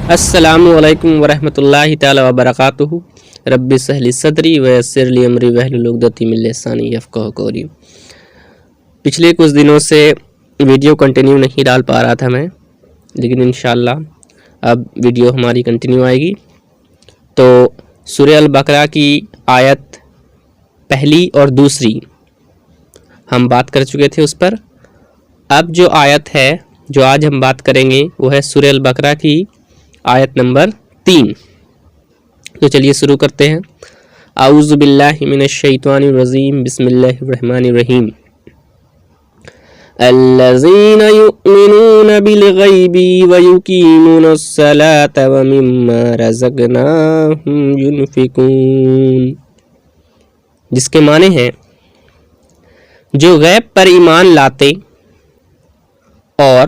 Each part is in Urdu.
السلام علیکم ورحمۃ اللہ تعالی وبرکاتہ۔ رب اشرح لی صدری ویسر لی امری واحلل عقدۃ من لسانی یفقہوا قولی۔ پچھلے کچھ دنوں سے ویڈیو کنٹینیو نہیں ڈال پا رہا تھا میں، لیکن انشاءاللہ اب ویڈیو ہماری کنٹینیو آئے گی۔ تو سورہ البقرہ کی آیت پہلی اور دوسری ہم بات کر چکے تھے اس پر۔ اب جو آیت ہے جو آج ہم بات کریں گے وہ ہے سورہ البقرہ کی آیت نمبر 3۔ تو چلیے شروع کرتے ہیں۔ اعوذ باللہ من الشیطان الرجیم، بسم اللہ الرحمن الرحیم۔ الذین یؤمنون بالغیب ویقیمون الصلاة ومما رزقناہم ینفقون، جس کے معنی ہے جو غیب پر ایمان لاتے اور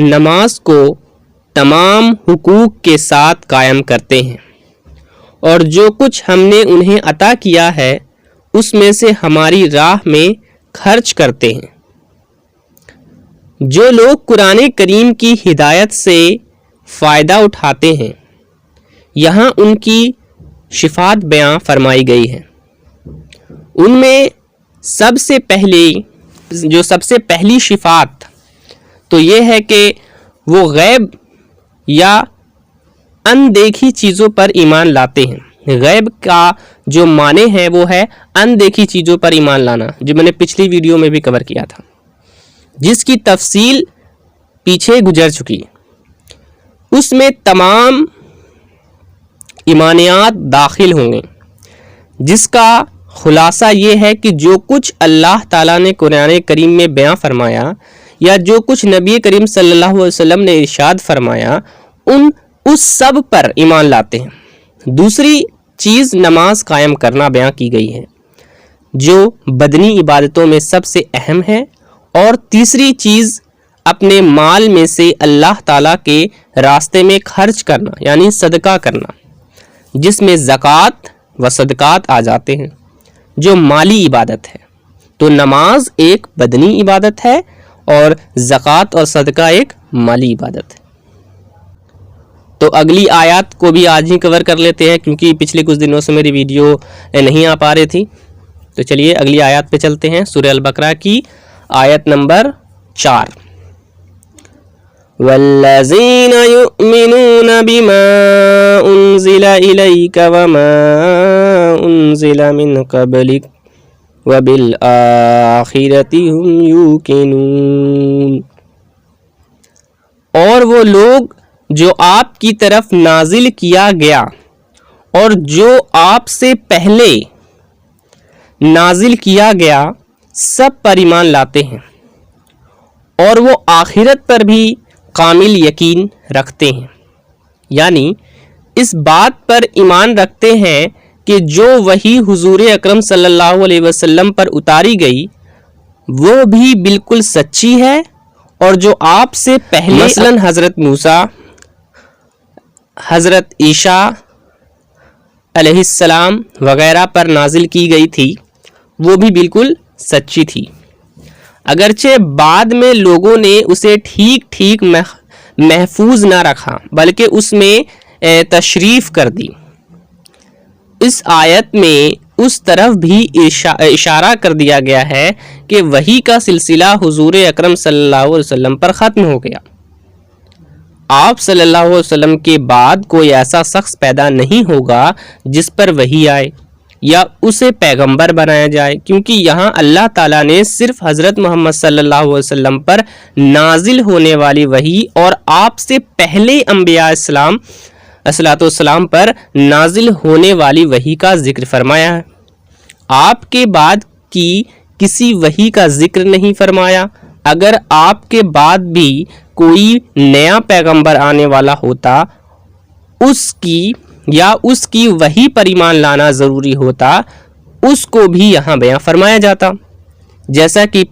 نماز کو تمام حقوق کے ساتھ قائم کرتے ہیں، اور جو کچھ ہم نے انہیں عطا کیا ہے اس میں سے ہماری راہ میں خرچ کرتے ہیں۔ جو لوگ قرآن کریم کی ہدایت سے فائدہ اٹھاتے ہیں، یہاں ان کی صفات بیان فرمائی گئی ہے۔ ان میں سب سے پہلی صفات تو یہ ہے کہ وہ غیب یا اندیکھی چیزوں پر ایمان لاتے ہیں۔ غیب کا جو معنی ہے وہ ہے اندیکھی چیزوں پر ایمان لانا، جو میں نے پچھلی ویڈیو میں بھی کور کیا تھا، جس کی تفصیل پیچھے گزر چکی ہے۔ اس میں تمام ایمانیات داخل ہوں گے، جس کا خلاصہ یہ ہے کہ جو کچھ اللہ تعالیٰ نے قرآن کریم میں بیان فرمایا یا جو کچھ نبی کریم صلی اللہ علیہ وسلم نے ارشاد فرمایا اس سب پر ایمان لاتے ہیں۔ دوسری چیز نماز قائم کرنا بیان کی گئی ہے، جو بدنی عبادتوں میں سب سے اہم ہے۔ اور تیسری چیز اپنے مال میں سے اللہ تعالیٰ کے راستے میں خرچ کرنا، یعنی صدقہ کرنا، جس میں زکوٰۃ و صدقات آ جاتے ہیں، جو مالی عبادت ہے۔ تو نماز ایک بدنی عبادت ہے اور زکوٰۃ اور صدقہ ایک مالی عبادت ہے۔ تو اگلی آیات کو بھی آج ہی کور کر لیتے ہیں، کیونکہ پچھلے کچھ دنوں سے میری ویڈیو نہیں آ پا رہی تھی۔ تو چلیے اگلی آیات پہ چلتے ہیں، سورہ البقرہ کی آیت نمبر 4۔ وَالَّذِينَ يُؤْمِنُونَ بِمَا أُنزِلَ إِلَيْكَ وَمَا أُنزِلَ مِن قَبْلِكَ وَبِالْآخِرَةِ هُمْ يُوقِنُونَ، اور وہ لوگ جو آپ کی طرف نازل کیا گیا اور جو آپ سے پہلے نازل کیا گیا سب پر ایمان لاتے ہیں، اور وہ آخرت پر بھی کامل یقین رکھتے ہیں، یعنی اس بات پر ایمان رکھتے ہیں کہ جو وحی حضور اکرم صلی اللہ علیہ وسلم پر اتاری گئی وہ بھی بالکل سچی ہے، اور جو آپ سے پہلے مثلا حضرت موسیٰ، حضرت عیسیٰ علیہ السلام وغیرہ پر نازل کی گئی تھی وہ بھی بالکل سچی تھی، اگرچہ بعد میں لوگوں نے اسے ٹھیک محفوظ نہ رکھا بلکہ اس میں تشریف کر دی۔ اس آیت میں اس طرف بھی اشارہ کر دیا گیا ہے کہ وحی کا سلسلہ حضور اکرم صلی اللہ علیہ وسلم پر ختم ہو گیا۔ آپ صلی اللہ علیہ وسلم کے بعد کوئی ایسا شخص پیدا نہیں ہوگا جس پر وحی آئے یا اسے پیغمبر بنایا جائے، کیونکہ یہاں اللہ تعالیٰ نے صرف حضرت محمد صلی اللہ علیہ وسلم پر نازل ہونے والی وحی اور آپ سے پہلے انبیاء صلاۃ والسلام پر نازل ہونے والی وحی کا ذکر فرمایا ہے۔ آپ کے بعد کی کسی وحی کا ذکر نہیں فرمایا۔ اگر آپ کے بعد بھی کوئی نیا پیغمبر آنے والا ہوتا، اس کی وحی پر ایمان لانا ضروری ہوتا، اس کو بھی یہاں بیان فرمایا جاتا، جیسا کہ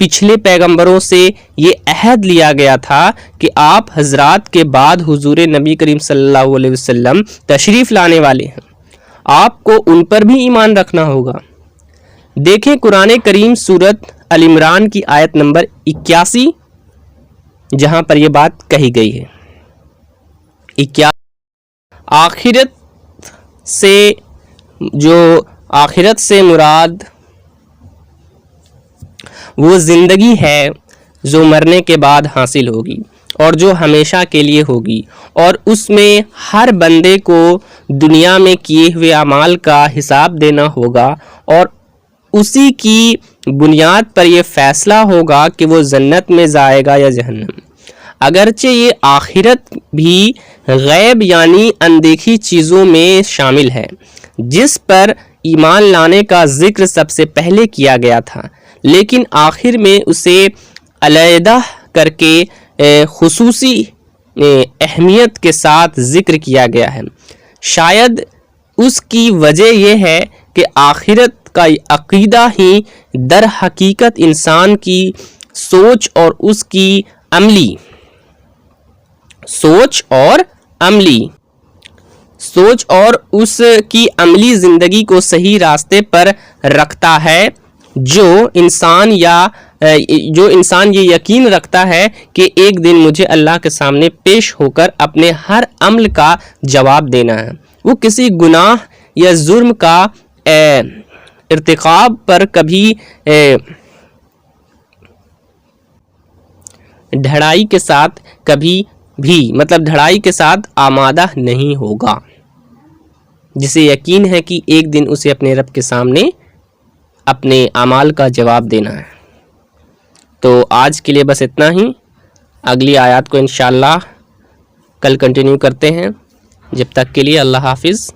پچھلے پیغمبروں سے یہ عہد لیا گیا تھا کہ آپ حضرات کے بعد حضور نبی کریم صلی اللہ علیہ وسلم تشریف لانے والے ہیں، آپ کو ان پر بھی ایمان رکھنا ہوگا۔ دیکھیں قرآن کریم سورۃ ال عمران کی آیت نمبر 81، جہاں پر یہ بات کہی گئی ہے۔ آخرت سے مراد وہ زندگی ہے جو مرنے کے بعد حاصل ہوگی اور جو ہمیشہ کے لیے ہوگی، اور اس میں ہر بندے کو دنیا میں کیے ہوئے اعمال کا حساب دینا ہوگا، اور اسی کی بنیاد پر یہ فیصلہ ہوگا کہ وہ جنت میں جائے گا یا جہنم۔ اگرچہ یہ آخرت بھی غیب یعنی اندیکھی چیزوں میں شامل ہے جس پر ایمان لانے کا ذکر سب سے پہلے کیا گیا تھا، لیکن آخر میں اسے علیحدہ کر کے خصوصی اہمیت کے ساتھ ذکر کیا گیا ہے۔ شاید اس کی وجہ یہ ہے کہ آخرت کا عقیدہ ہی در حقیقت انسان کی سوچ اور اس کی عملی زندگی کو صحیح راستے پر رکھتا ہے۔ جو انسان یہ یقین رکھتا ہے کہ ایک دن مجھے اللہ کے سامنے پیش ہو کر اپنے ہر عمل کا جواب دینا ہے، وہ کسی گناہ یا جرم کا ارتکاب پر کبھی ڈھڑائی کے ساتھ آمادہ نہیں ہوگا، جسے یقین ہے کہ ایک دن اسے اپنے رب کے سامنے اپنے اعمال کا جواب دینا ہے۔ تو آج کے لیے بس اتنا ہی، اگلی آیات کو انشاءاللہ کل کنٹینیو کرتے ہیں۔ جب تک کے لیے اللہ حافظ۔